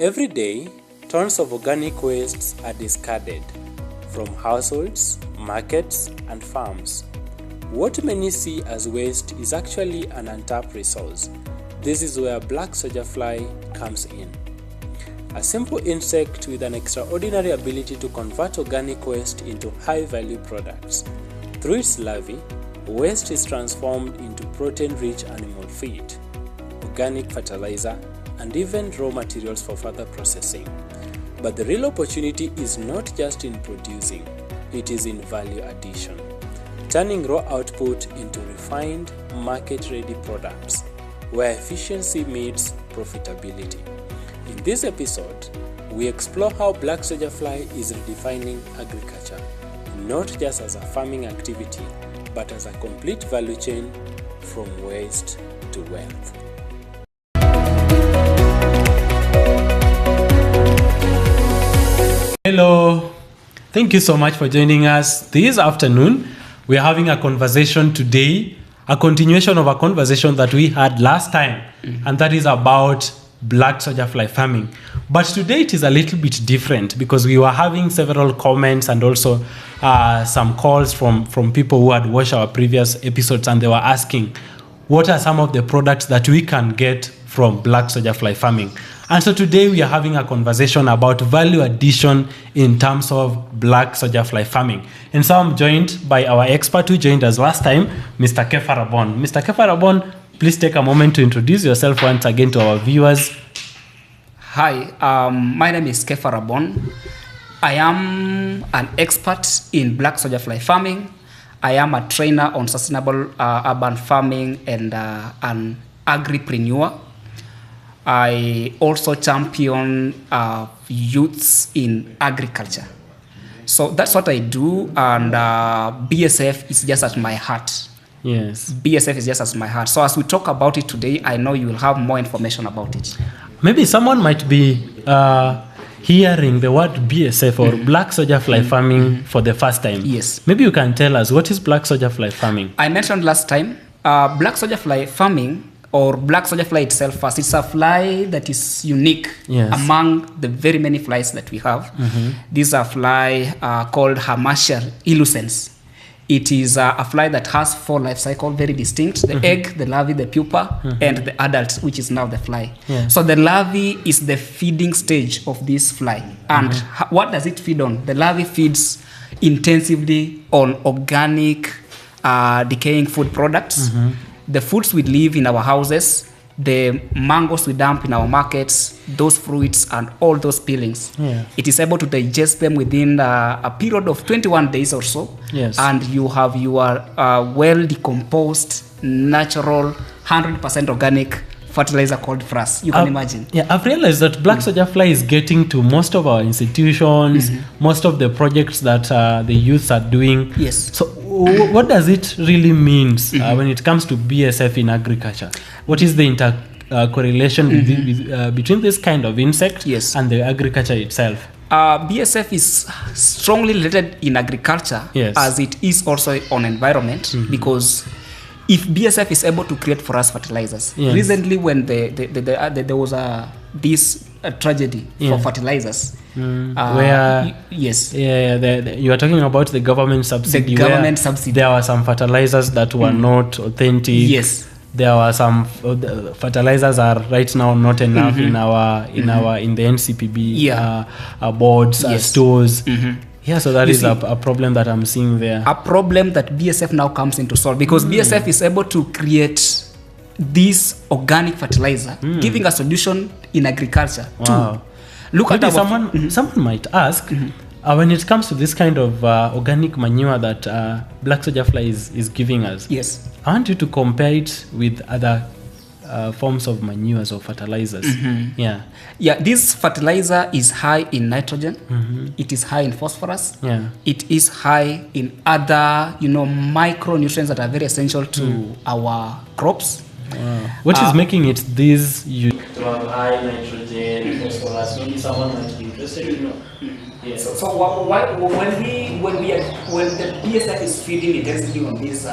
Every day, tons of organic wastes are discarded from households, markets, and farms. What many see as waste is actually an untapped resource. This is where black soldier fly comes in. A simple insect with an extraordinary ability to convert organic waste into high-value products. Through its larvae, waste is transformed into protein-rich animal feed, organic fertilizer, and even raw materials for further processing. But the real opportunity is not just in producing, it is in value addition, turning raw output into refined, market-ready products, where efficiency meets profitability. In this episode, we explore how black soldier fly is redefining agriculture, not just as a farming activity, but as a complete value chain from waste to wealth. Hello, thank you so much for joining us this afternoon. We are having a conversation today, a continuation of a conversation that we had last time, and that is about black soldier fly farming. But today it is a little bit different because we were having several comments and also some calls from people who had watched our previous episodes, and they were asking what are some of the products that we can get from black soldier fly farming. And so today we are having a conversation about value addition in terms of black soldier fly farming. And so I'm joined by our expert who joined us last time, Mr. Kepha Rabon. Mr. Kepha Rabon, please take a moment to introduce yourself once again to our viewers. Hi, my name is Kepha Rabon. I am an expert in black soldier fly farming. I am a trainer on sustainable urban farming and an agripreneur. I also champion youths in agriculture. So that's what I do, and BSF is just at my heart. Yes. BSF is just at my heart. So as we talk about it today, I know you will have more information about it. Maybe someone might be hearing the word BSF or black soldier fly farming for the first time. Yes. Maybe you can tell us, what is black soldier fly farming? I mentioned last time, black soldier fly farming, or black soldier fly itself first, it's a fly that is unique among the very many flies that we have. This is a fly called Hamartia illucens. It is a fly that has 4 life cycles, very distinct: the egg, the larvae, the pupa, and the adult, which is now the fly. So the larvae is the feeding stage of this fly. And what does it feed on? The larvae feeds intensively on organic, decaying food products. The foods we leave in our houses, the mangoes we dump in our markets, those fruits and all those peelings. It is able to digest them within a period of 21 days or so. And you have your well decomposed, natural, 100% organic fertilizer called frass. You can imagine. Yeah, I've realized that black soldier fly is getting to most of our institutions, most of the projects that the youths are doing. Yes. So what does it really mean when it comes to BSF in agriculture? What is the correlation between this kind of insect and the agriculture itself? BSF is strongly related in agriculture as it is also on environment, because if BSF is able to create for us fertilizers, recently when there was this tragedy for fertilizers, where you are talking about the government subsidy. The government subsidy. There were some fertilizers that were not authentic. Yes. There were some fertilizers are right now not enough in the NCPB boards, stores. So that is a problem that I'm seeing there. A problem that BSF now comes in to solve, because BSF is able to create this organic fertilizer, giving a solution in agriculture too. Look at someone might ask, when it comes to this kind of organic manure that black soldier fly is giving us. Yes. I want you to compare it with other forms of manures or fertilizers. This fertilizer is high in nitrogen. It is high in phosphorus. It is high in other micronutrients that are very essential to our crops. What is making it this unique to have high nitrogen, phosphorus? Maybe someone might be interested to know. Yeah. So when the BSF is feeding intensively on these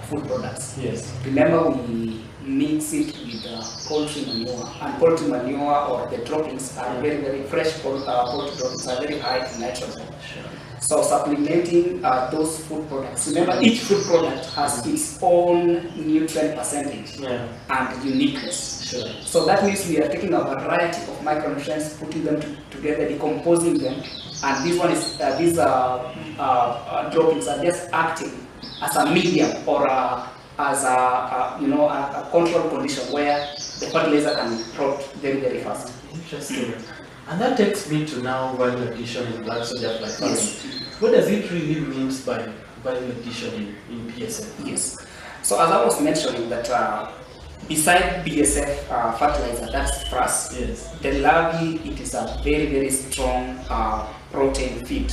food products, yes, remember we mix it with poultry manure, and poultry manure or the droppings are very fresh. Poultry droppings are very high in nitrogen. Sure. So supplementing those food products. Remember, each food product has its own nutrient percentage and uniqueness. Sure. So that means we are taking a variety of micronutrients, putting them together, decomposing them, and this one is these droppings are just acting as a medium or as a control condition where the fertilizer can drop very fast. Interesting. And that takes me to now value addition in black soja fly farming. Yes. What does it really mean by value addition in BSF? Yes. So as I was mentioning that beside BSF fertilizer, that's frass, yes, the larvae, it is a very strong protein feed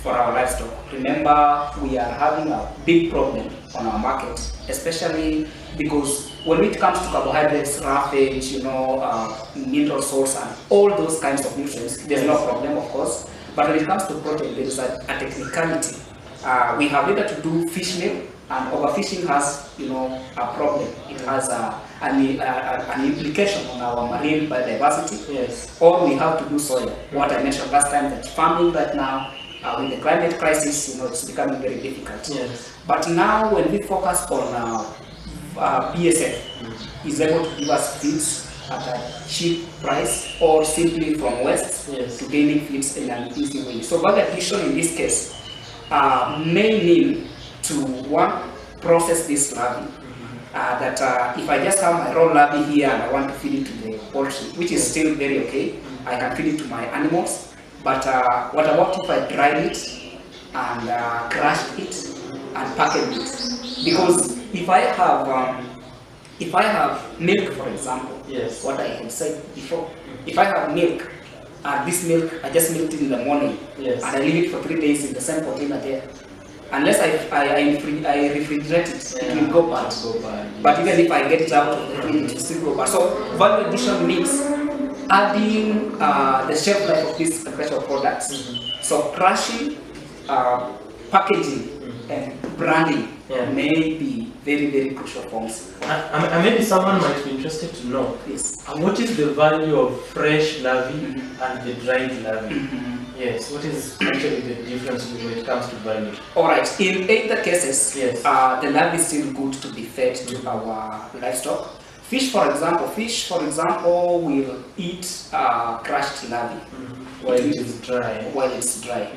for our livestock. Remember, we are having a big problem on our market, especially because when it comes to carbohydrates, roughage, mineral salts, and all those kinds of nutrients, there's no problem, of course. But when it comes to protein, there is a technicality. We have either to do fish meal, and overfishing has, a problem. It has an implication on our marine biodiversity. Yes. Or we have to do soil. What I mentioned last time, that farming right now, with the climate crisis, it's becoming very difficult. Yes. But now, when we focus on BSF, is able to give us feeds at a cheap price or simply from waste to gaining feeds in an easy way. So value addition in this case may mean to one, process this larvae. That if I just have my raw larvae here and I want to feed it to the poultry, which is still very okay, I can feed it to my animals. But what about if I dry it and crush it and package it? Because if I have milk, for example, yes, what I had said before, if I have milk, this milk, I just milked it in the morning, yes, and I leave it for 3 days in the same container there. Unless I refrigerate it, it will go bad. But even if I get it out of the fridge, it will still go bad. So value addition means adding the shelf life of these special products. So crushing, packaging, and branding may be very crucial forms. And maybe someone might be interested to know, what is the value of fresh larvae and the dried larvae? Yes, what is actually the difference when it comes to value? Alright, in either cases, the larvae is still good to be fed to our livestock. Fish, for example, will eat crushed larvae while it is dry.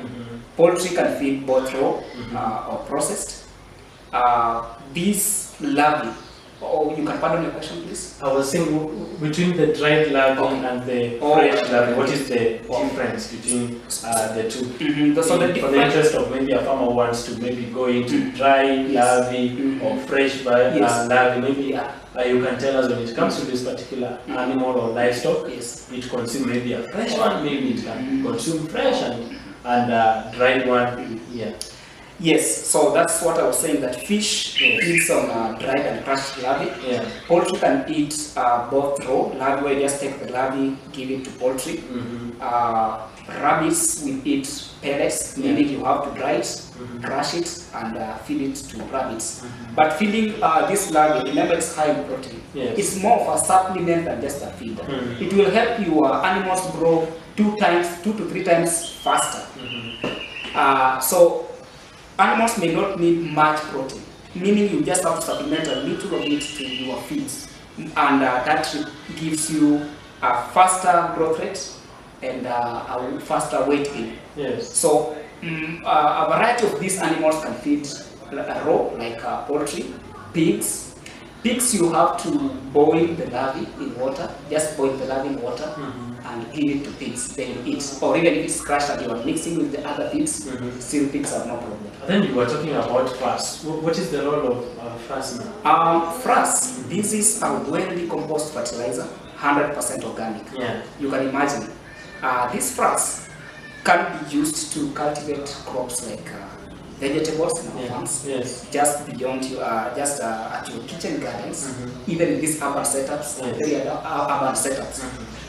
Poultry can feed both raw or processed. These larvae, you can pardon your question, please? I was saying between the dried larvae and the fresh larvae, what is the difference between the two? So for the interest of maybe a farmer wants to maybe go into dry larvae or fresh larvae, maybe you can tell us when it comes to this particular animal or livestock, it consumes maybe a fresh one, maybe it can consume fresh and dried one. Yes, so that's what I was saying, that fish eats on dried and crushed larvae. Poultry can eat both raw larvae, just take the larvae, give it to poultry. Rabbits will eat pellets, meaning you have to dry it, crush it, and feed it to rabbits. But feeding this larvae, remember it's high in protein. It's more of a supplement than just a feed. It will help your animals grow 2 to 3 times faster. So animals may not need much protein, meaning you just have to supplement a little of it to your feeds, and that gives you a faster growth rate and a faster weight gain. So a variety of these animals can feed raw, like poultry, pigs. Pigs, you have to boil the larvae in water, just boil the larvae in water and give it to pigs, they will eat. Or even if it's crushed and you are mixing with the other pigs, still pigs have no problem. Then you were talking about frass. What is the role of frass now? Frass, this is a well-decomposed fertilizer, 100% organic. You can imagine. This frass can be used to cultivate crops like vegetables in our farms, just beyond you, just at your kitchen gardens, even in these urban setups, very urban setups,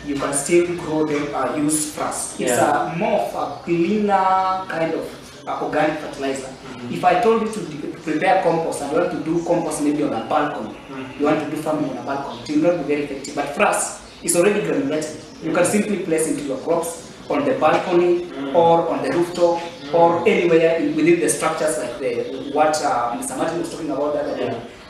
you can still grow them, use frass. It's more of a cleaner kind of organic fertilizer. If I told you to prepare compost and you want to do compost maybe on a balcony, you want to do farming on a balcony, it will not be very effective. But frass is already granulated. You can simply place into your crops on the balcony or on the rooftop or anywhere within the structures like what Mr. Martin was talking about the other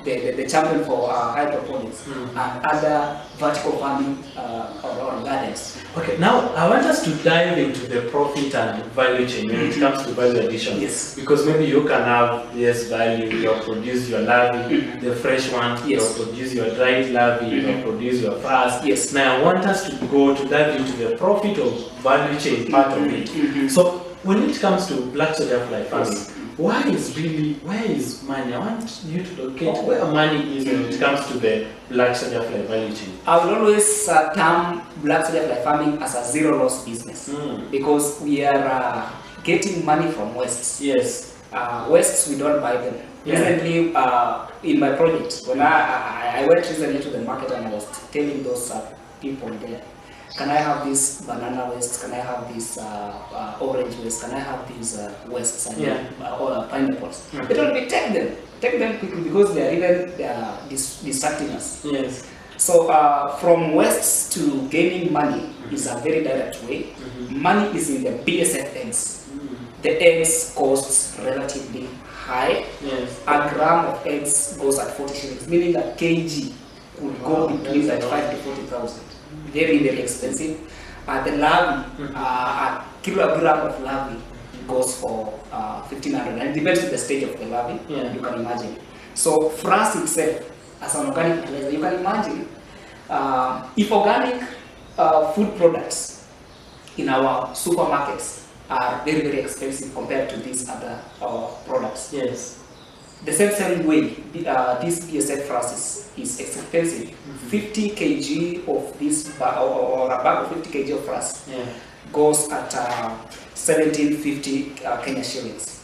day, the champion for hydroponics and other vertical farming or gardens. Okay, now I want us to dive into the profit and value chain when it comes to value addition. Yes. Because maybe you can have value, you'll produce your larvae, the fresh one, you'll produce your dried larvae, you'll produce your frass. Yes. Now I want us to go to dive into the profit of value chain part of it. So when it comes to black soldier fly farming, where is money? I want you to locate where money is when it comes to the black soldier fly value chain. I will always term black soldier fly farming as a zero loss business because we are getting money from wastes. Yes. Wastes, we don't buy them. Recently, in my project, when I went recently to the market and I was telling those people there, can I have this banana waste? Can I have this orange waste? Can I have these wastes or pineapples? They told me, take them quickly because they are distracting us. Yes. So from wastes to gaining money is a very direct way. Money is in the BSF eggs. The eggs costs relatively high. Yes. A gram of eggs goes at 40 shillings, meaning a kg would go between 35 to 40,000. Very, very expensive. The larvae, a kilogram of larvae goes for 1,500, and it depends on the stage of the larvae, you can imagine. So frass itself, as an organic fertilizer, you can imagine if organic food products in our supermarkets are very, very expensive compared to these other products. Yes. The same way, this BSF frass is expensive. 50 kg of this or a bag of 50 kg of frass goes at 1,750 Kenya shillings.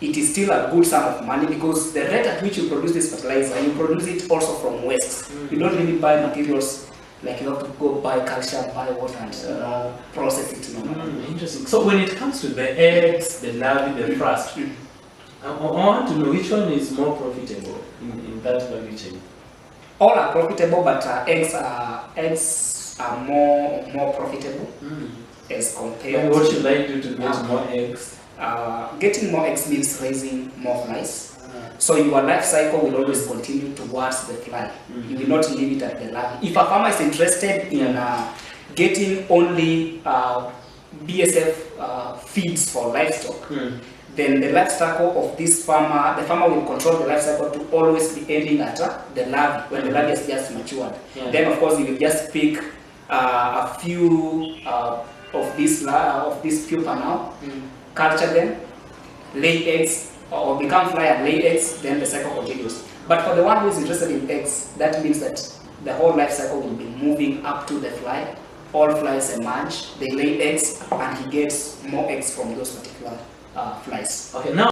It is still a good sum of money because the rate at which you produce this fertilizer, you produce it also from waste. You don't really buy materials like you have to go buy calcium, buy water, and process it. Interesting. So when it comes to the eggs, the larvae, the frass, I want to know which one is more profitable in that value chain. All are profitable, but eggs are more profitable as compared. And what should I do to get more eggs? Getting more eggs means raising more flies. So your life cycle will always continue towards the fly. You will not leave it at the larvae. If a farmer is interested in getting only BSF feeds for livestock, then the life cycle of this farmer, the farmer will control the life cycle to always be ending at the larvae when the larvae is just matured. Then of course you will just pick a few of these pupa now, culture them, lay eggs or become fly and lay eggs, then the cycle continues. But for the one who is interested in eggs, that means that the whole life cycle will be moving up to the fly. All flies emerge, they lay eggs, and he gets more eggs from those particular flies. Okay, now